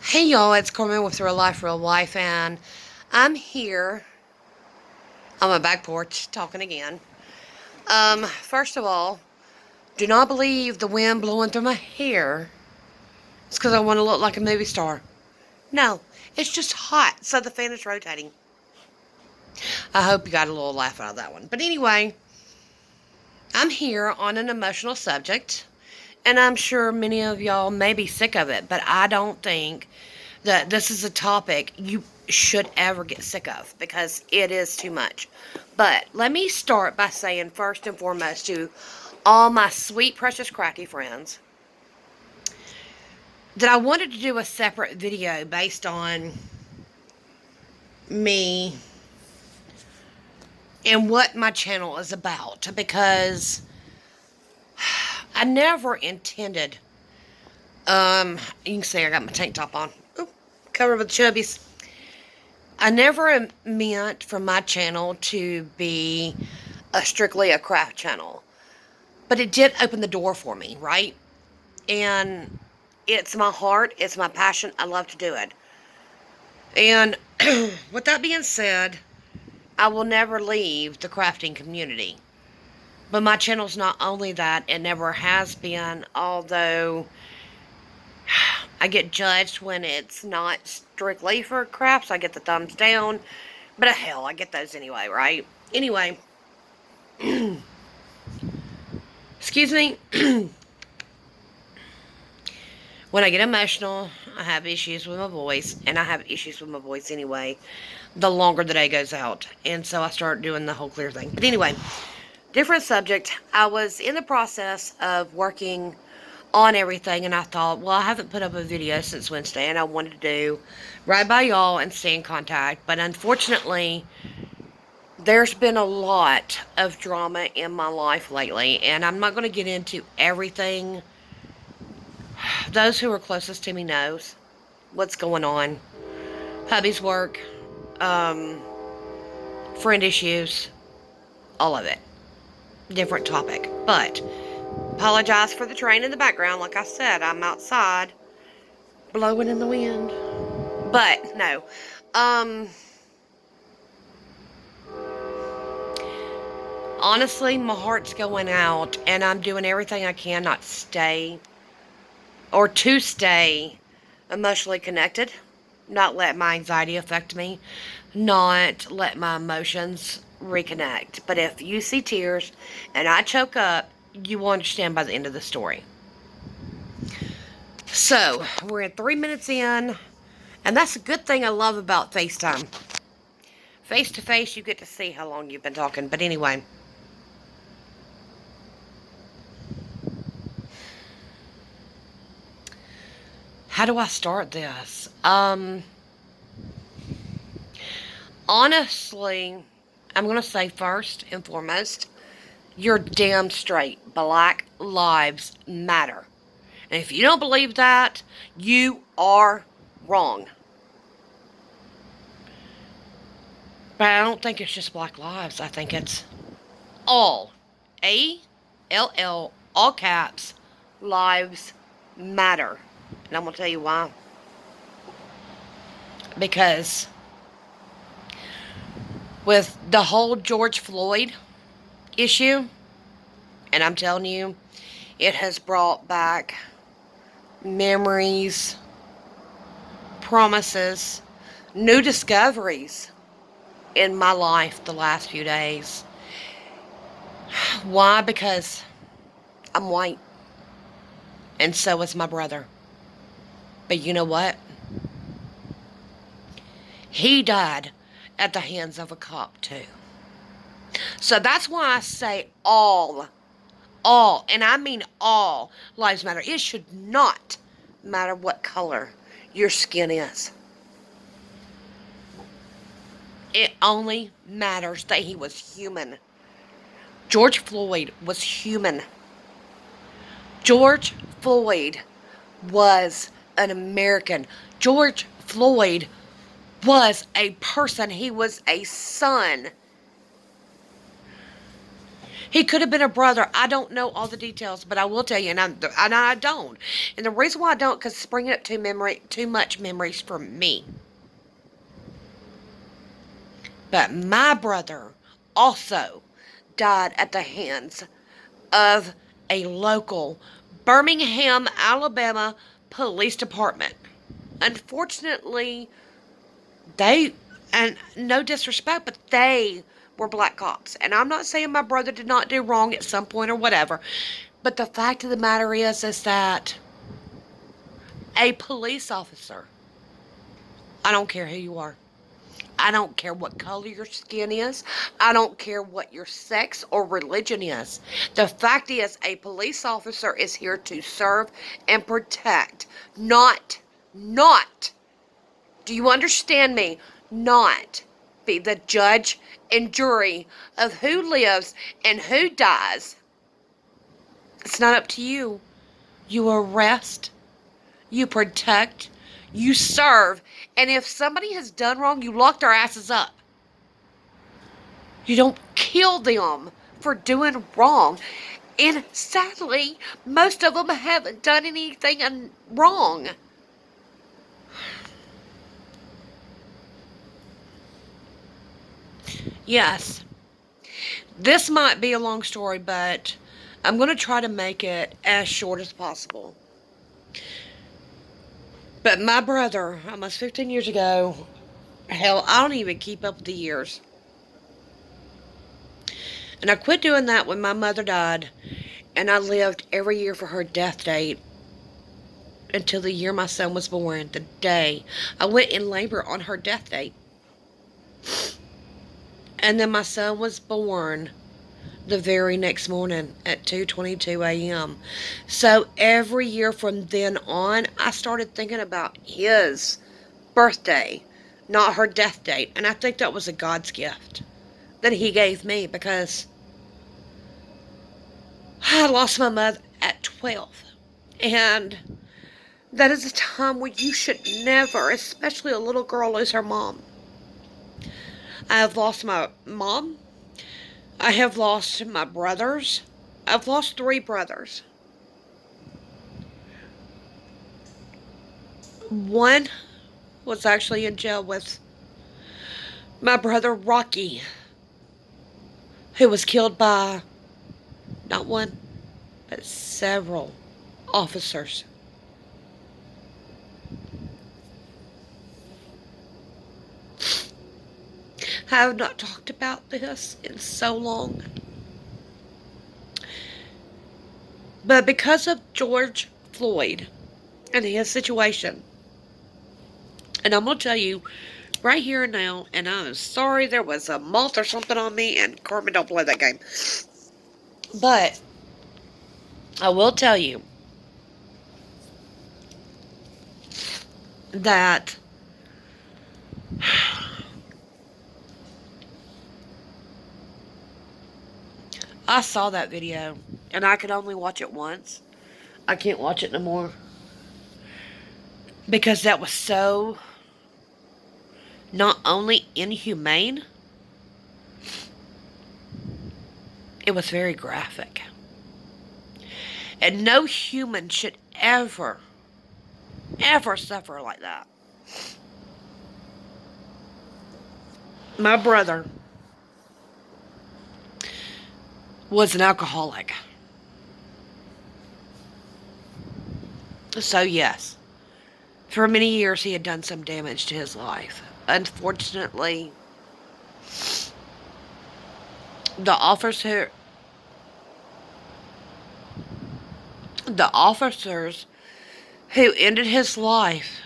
Hey y'all, it's Carmen with Real Life, Real Life, and I'm here on my back porch talking again. First of all, do not believe the wind blowing through my hair. It's because I want to look like a movie star. No, it's just hot, so the fan is rotating. I hope you got a little laugh out of that one. But anyway, I'm here on an emotional subject, and I'm sure many of y'all may be sick of it, but I don't think that this is a topic you should ever get sick of because it is too much. But let me start by saying first and foremost to all my sweet, precious, cracky friends that I wanted to do a separate video based on me and what my channel is about because I never intended, you can see I got my tank top on. Ooh, covered with chubbies. I never meant for my channel to be strictly a craft channel. But it did open the door for me, right? And it's my heart. It's my passion. I love to do it. And with that being said, I will never leave the crafting community. But my channel's not only that. It never has been, although I get judged when it's not strictly for crafts. I get the thumbs down. But hell, I get those anyway, right? Anyway. Excuse me. When I get emotional, I have issues with my voice. And I have issues with my voice anyway. The longer the day goes out. And so I start doing the whole clear thing. But anyway, different subject. I was in the process of working on everything, and I thought, well, I haven't put up a video since Wednesday, and I wanted to do right by y'all and stay in contact. But unfortunately, there's been a lot of drama in my life lately, and I'm not going to get into everything. Those who are closest to me knows what's going on. Hubby's work, friend issues, all of it. Different topic, but apologize for the train in the background. Like I said, I'm outside blowing in the wind. But no, honestly, my heart's going out, and I'm doing everything I can not stay or to stay emotionally connected, not let my anxiety affect me, not let my emotions reconnect. But if you see tears and I choke up, you will understand by the end of the story. So, we're at 3 minutes in, and that's a good thing I love about FaceTime. Face to face, you get to see how long you've been talking. But anyway, how do I start this? Honestly, I'm going to say first and foremost, you're damn straight. Black lives matter. And if you don't believe that, you are wrong. But I don't think it's just black lives. I think it's all. ALL, all caps, lives matter. And I'm going to tell you why. Because with the whole George Floyd issue, and I'm telling you, it has brought back memories, promises, new discoveries in my life the last few days. Why? Because I'm white. And so is my brother. But you know what? He died at the hands of a cop too. So that's why I say all, and I mean all lives matter. It should not matter what color your skin is. It only matters that he was human. George Floyd was human. George Floyd was an American. George Floyd was a person. He was a son. He could have been a brother. I don't know all the details, but I will tell you, and I don't. And the reason why I don't, because it's bringing up too much memories for me. But my brother also died at the hands of a local Birmingham, Alabama police department. Unfortunately, they, and no disrespect, but they were black cops. And I'm not saying my brother did not do wrong at some point or whatever. But the fact of the matter is that a police officer, I don't care who you are, I don't care what color your skin is, I don't care what your sex or religion is. The fact is, a police officer is here to serve and protect, not, do you understand me? Not be the judge and jury of who lives and who dies. It's not up to you. You arrest, you protect, you serve, and if somebody has done wrong, you lock their asses up. You don't kill them for doing wrong. And sadly, most of them haven't done anything wrong. Yes, this might be a long story, but I'm going to try to make it as short as possible. But my brother, almost 15 years ago, hell, I don't even keep up with the years. And I quit doing that when my mother died, and I lived every year for her death date until the year my son was born, the day I went in labor on her death date. And then my son was born the very next morning at 2:22 a.m. So every year from then on, I started thinking about his birthday, not her death date. And I think that was a God's gift that he gave me, because I lost my mother at 12. And that is a time where you should never, especially a little girl, lose her mom. I have lost my mom. I have lost my brothers. I've lost 3 brothers. One was actually in jail with my brother Rocky, who was killed by not one, but several officers. I have not talked about this in so long. But because of George Floyd and his situation, and I'm going to tell you right here and now, and I'm sorry there was a moth or something on me, and Carmen, don't play that game. But I will tell you that I saw that video, and I could only watch it once. I can't watch it no more, because that was so not only inhumane, it was very graphic. And no human should ever suffer like that. My brother was an alcoholic. So yes, for many years he had done some damage to his life. Unfortunately, the officers who ended his life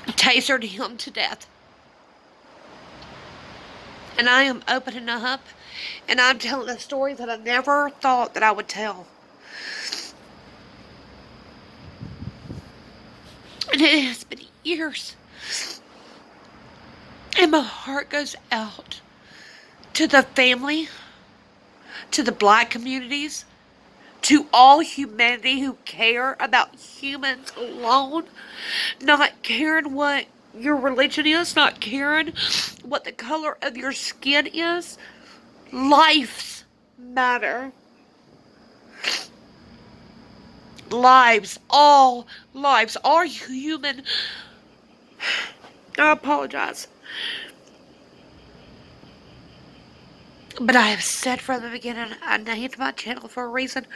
tasered him to death. And I am opening up, and I'm telling a story that I never thought that I would tell. And it has been years. And my heart goes out to the family, to the black communities, to all humanity who care about humans alone, not caring what your religion is, not caring what the color of your skin is. Lives matter. Lives, all human. I apologize. But I have said from the beginning, I named my channel for a reason,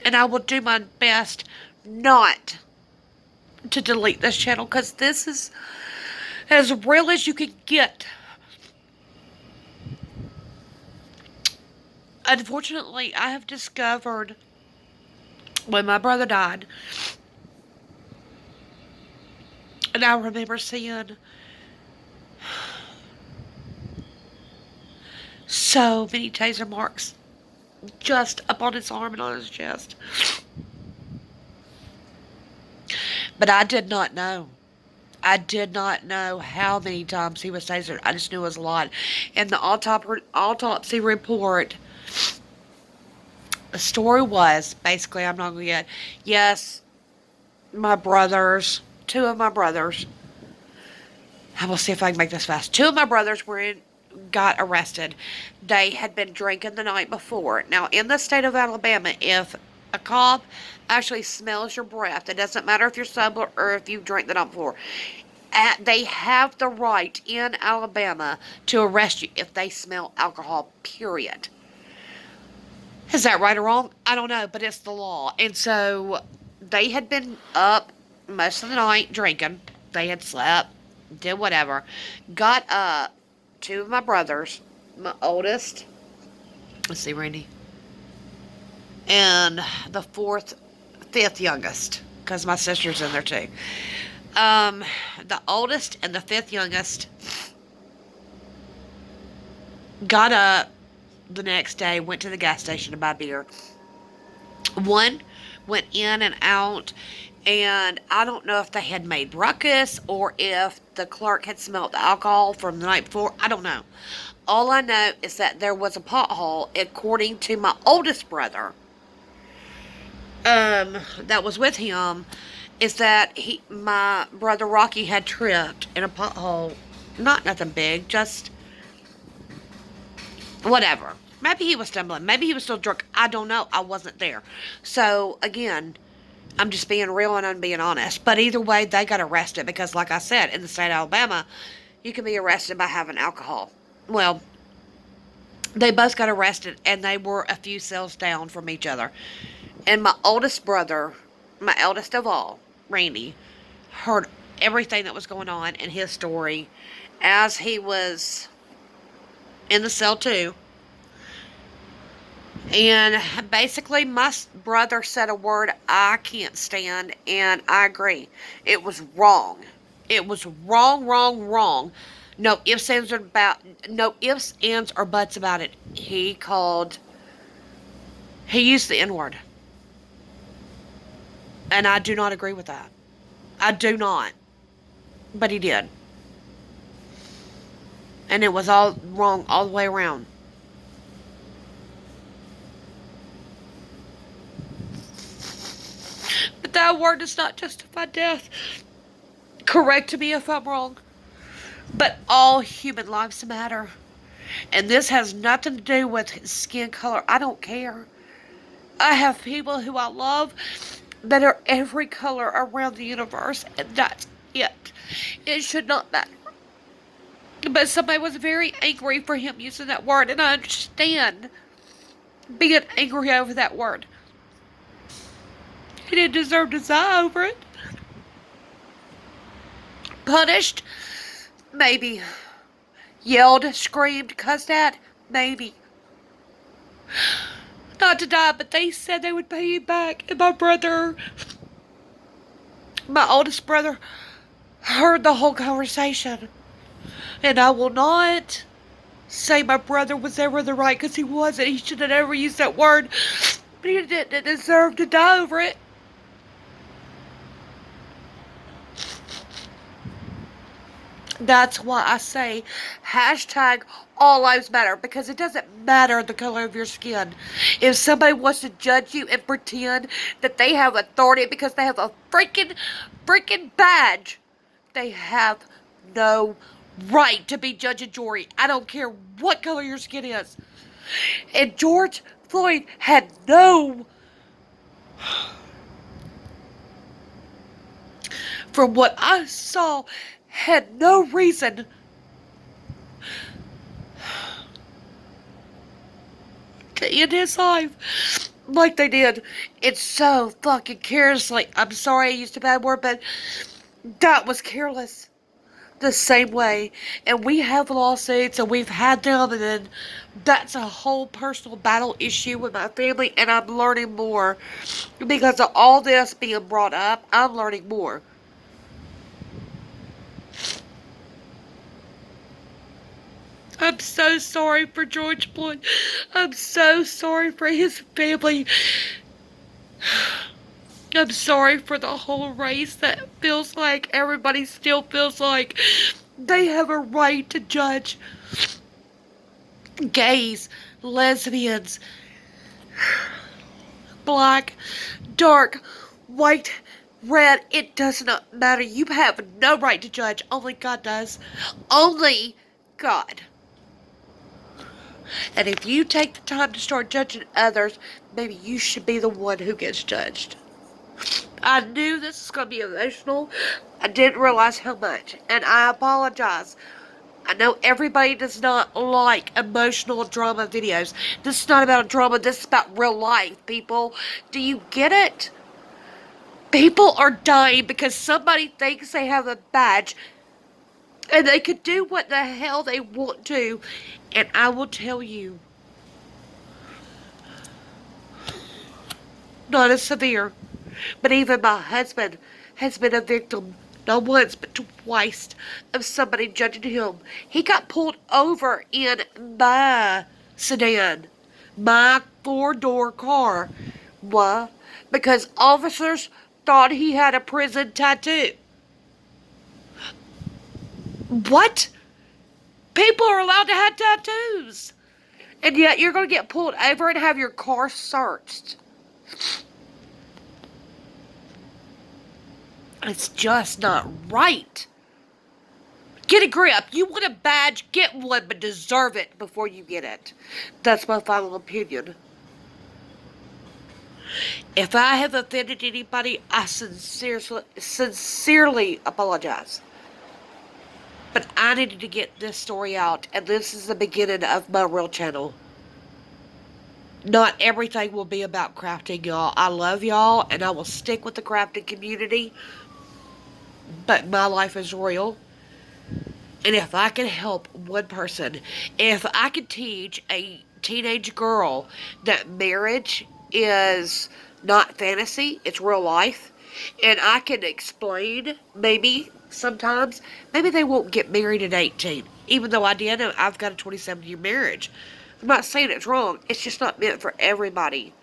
and I will do my best not to delete this channel, because this is as real as you can get. Unfortunately, I have discovered when my brother died, and I remember seeing so many taser marks just up on his arm and on his chest. But I did not know. I did not know how many times he was tasered. I just knew it was a lot. In the autopsy report, the story was, basically, I'm not going to get, yes, my brothers, two of my brothers, I will see if I can make this fast. Two of my brothers got arrested. They had been drinking the night before. Now, in the state of Alabama, if a cop actually smells your breath, it doesn't matter if you're sober or if you drank the night before, they have the right in Alabama to arrest you if they smell alcohol, period. Is that right or wrong? I don't know, but it's the law. And so they had been up most of the night drinking. They had slept, did whatever. Got up, two of my brothers, my oldest, let's see, Randy, and the fifth youngest, because my sister's in there too. The oldest and the fifth youngest got up the next day, went to the gas station to buy beer. One went in and out, and I don't know if they had made ruckus or if the clerk had smelled the alcohol from the night before. I don't know. All I know is that there was a pothole, according to my oldest brother, that was with him, is that my brother Rocky had tripped in a pothole. Not nothing big, just whatever. Maybe he was stumbling. Maybe he was still drunk. I don't know. I wasn't there. So, again, I'm just being real and I'm being honest. But either way, they got arrested because, like I said, in the state of Alabama, you can be arrested by having alcohol. Well, they both got arrested, and they were a few cells down from each other. And my oldest brother, my eldest of all, Randy, heard everything that was going on in his story as he was in the cell too. And basically, my brother said a word I can't stand, and I agree. It was wrong. It was wrong, wrong, wrong. No ifs, ands, or buts about it. He used the N-word. And I do not agree with that. I do not. But he did. And it was all wrong all the way around. But that word does not justify death. Correct me if I'm wrong. But all human lives matter. And this has nothing to do with skin color. I don't care. I have people who I love that are every color around the universe, and that's it. It should not matter. But somebody was very angry for him using that word, and I understand being angry over that word. He didn't deserve to die over it. Punished? Maybe. Yelled, screamed, cussed at? Maybe. Not to die, but they said they would pay him back. And my brother, my oldest brother, heard the whole conversation. And I will not say my brother was ever the right, because he wasn't. He should have never used that word. But he didn't deserve to die over it. That's why I say hashtag all lives matter, because it doesn't matter the color of your skin. If somebody wants to judge you and pretend that they have authority because they have a freaking badge, they have no right to be judge and jury. I don't care what color your skin is. And George Floyd had no, from what I saw, had no reason to end his life like they did. It's so fucking carelessly. I'm sorry I used a bad word, but that was careless. The same way. And we have lawsuits, and we've had them, and then that's a whole personal battle issue with my family, and I'm learning more. Because of all this being brought up, I'm learning more. I'm so sorry for George Floyd. I'm so sorry for his family. I'm sorry for the whole race that feels like everybody still feels like they have a right to judge gays, lesbians, black, dark, white, red. It does not matter. You have no right to judge. Only God does. Only God. And if you take the time to start judging others, maybe you should be the one who gets judged. I knew this was going to be emotional. I didn't realize how much. And I apologize. I know everybody does not like emotional drama videos. This is not about drama. This is about real life, people. Do you get it? People are dying because somebody thinks they have a badge and they could do what the hell they want to. And I will tell you, not as severe, but even my husband has been a victim, not once, but twice, of somebody judging him. He got pulled over in my sedan, my 4-door car. Why? Because officers thought he had a prison tattoo. What? People are allowed to have tattoos. And yet you're going to get pulled over and have your car searched. It's just not right. Get a grip. You want a badge, get one, but deserve it before you get it. That's my final opinion. If I have offended anybody, I sincerely apologize. But I needed to get this story out, and this is the beginning of my real channel. Not everything will be about crafting, y'all. I love y'all, and I will stick with the crafting community. But my life is real. And if I can help one person, if I can teach a teenage girl that marriage is not fantasy, it's real life, and I can explain, maybe, sometimes, maybe they won't get married at 18, even though I've got a 27-year marriage. I'm not saying it's wrong, it's just not meant for everybody.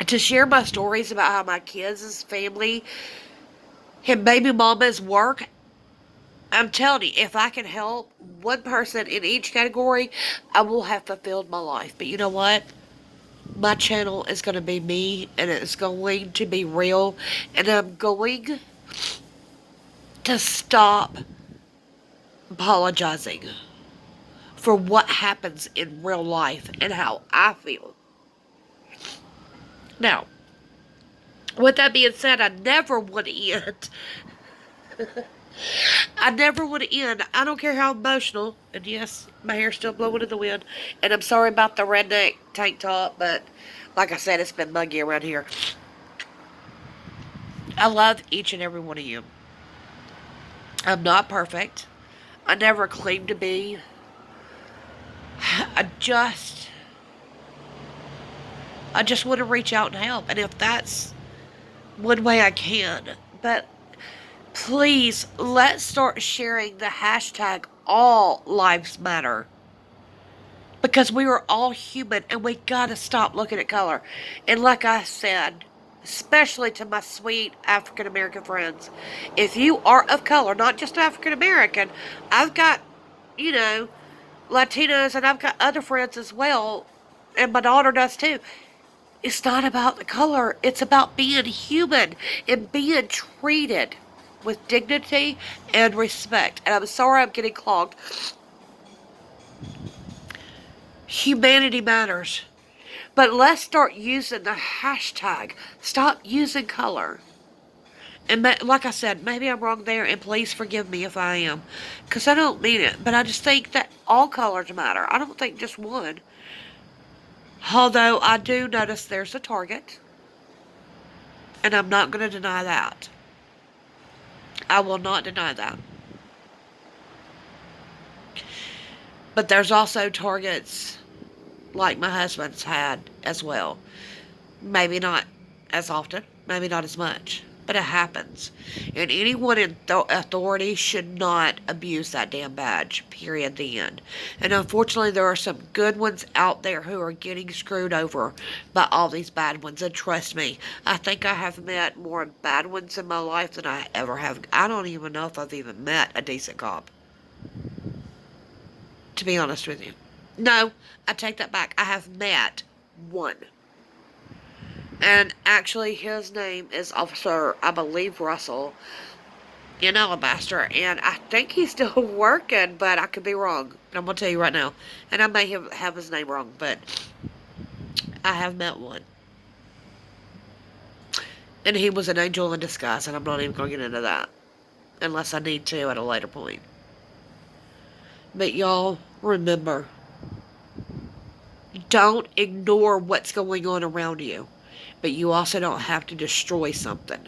To share my stories about how my kids' family and baby mama's work, I'm telling you, if I can help one person in each category, I will have fulfilled my life. But you know what? My channel is going to be me, and it's going to be real, and I'm going to stop apologizing for what happens in real life and how I feel. Now, with that being said, I never want to end. I never want to end. I don't care how emotional. And yes, my hair's still blowing in the wind. And I'm sorry about the redneck tank top, but like I said, it's been muggy around here. I love each and every one of you. I'm not perfect. I never claimed to be. I just want to reach out and help. And if that's one way I can. But please, let's start sharing the hashtag ALLLIVESMATTER. Because we are all human, and we gotta stop looking at color. And like I said, especially to my sweet African American friends. If you are of color, not just African American, I've got, you know, Latinos, and I've got other friends as well, and my daughter does too. It's not about the color, it's about being human and being treated with dignity and respect. And I'm sorry I'm getting clogged. Humanity matters. But let's start using the hashtag. Stop using color. And like I said, maybe I'm wrong there, and please forgive me if I am. Because I don't mean it, but I just think that all colors matter. I don't think just one. Although I do notice there's a target. And I'm not going to deny that. I will not deny that. But there's also targets like my husband's had as well. Maybe not as often, maybe not as much, but it happens. And anyone in authority should not abuse that damn badge, period, the end. And unfortunately, there are some good ones out there who are getting screwed over by all these bad ones. And trust me, I think I have met more bad ones in my life than I ever have. I don't even know if I've even met a decent cop, to be honest with you. No, I take that back. I have met one. And actually, his name is Officer, I believe, Russell in Alabaster. And I think he's still working, but I could be wrong. And I'm going to tell you right now. And I may have his name wrong, but I have met one. And he was an angel in disguise, and I'm not even going to get into that. Unless I need to at a later point. But y'all, remember, don't ignore what's going on around you. But you also don't have to destroy something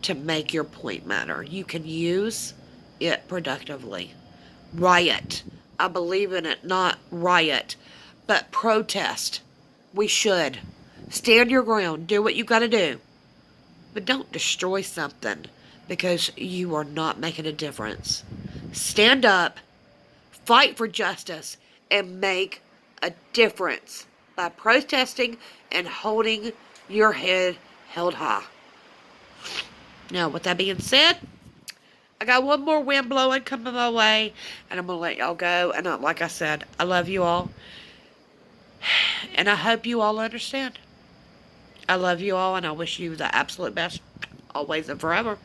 to make your point matter. You can use it productively. Riot. I believe in it, not riot. But protest. We should. Stand your ground. Do what you got to do. But don't destroy something because you are not making a difference. Stand up. Fight for justice. And make a difference by protesting and holding your head held high. Now, with that being said, I got one more wind blowing coming my way, and I'm going to let y'all go. And like I said, I love you all, and I hope you all understand. I love you all, and I wish you the absolute best, always and forever.